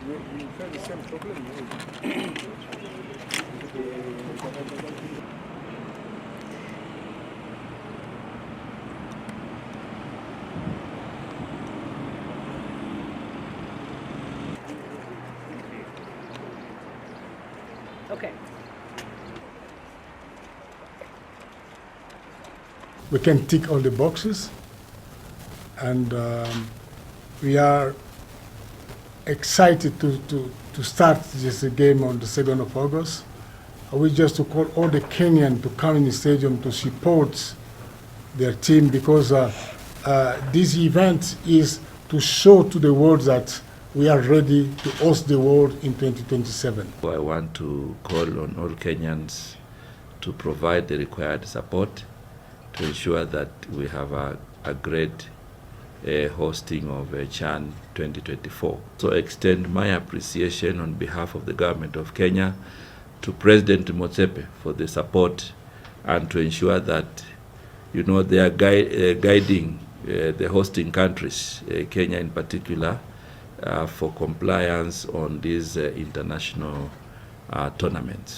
You have the same problem. Okay. We can tick all the boxes, and we are excited to start this game on the 2nd of August. We just to call all the Kenyans to come in the stadium to support their team, because this event is to show to the world that we are ready to host the world in 2027. I want to call on all Kenyans to provide the required support to ensure that we have a great hosting of CHAN 2024. So extend my appreciation on behalf of the government of Kenya to President Motsepe for the support and to ensure that, you know, they are guiding the hosting countries, Kenya in particular, for compliance on these international tournaments.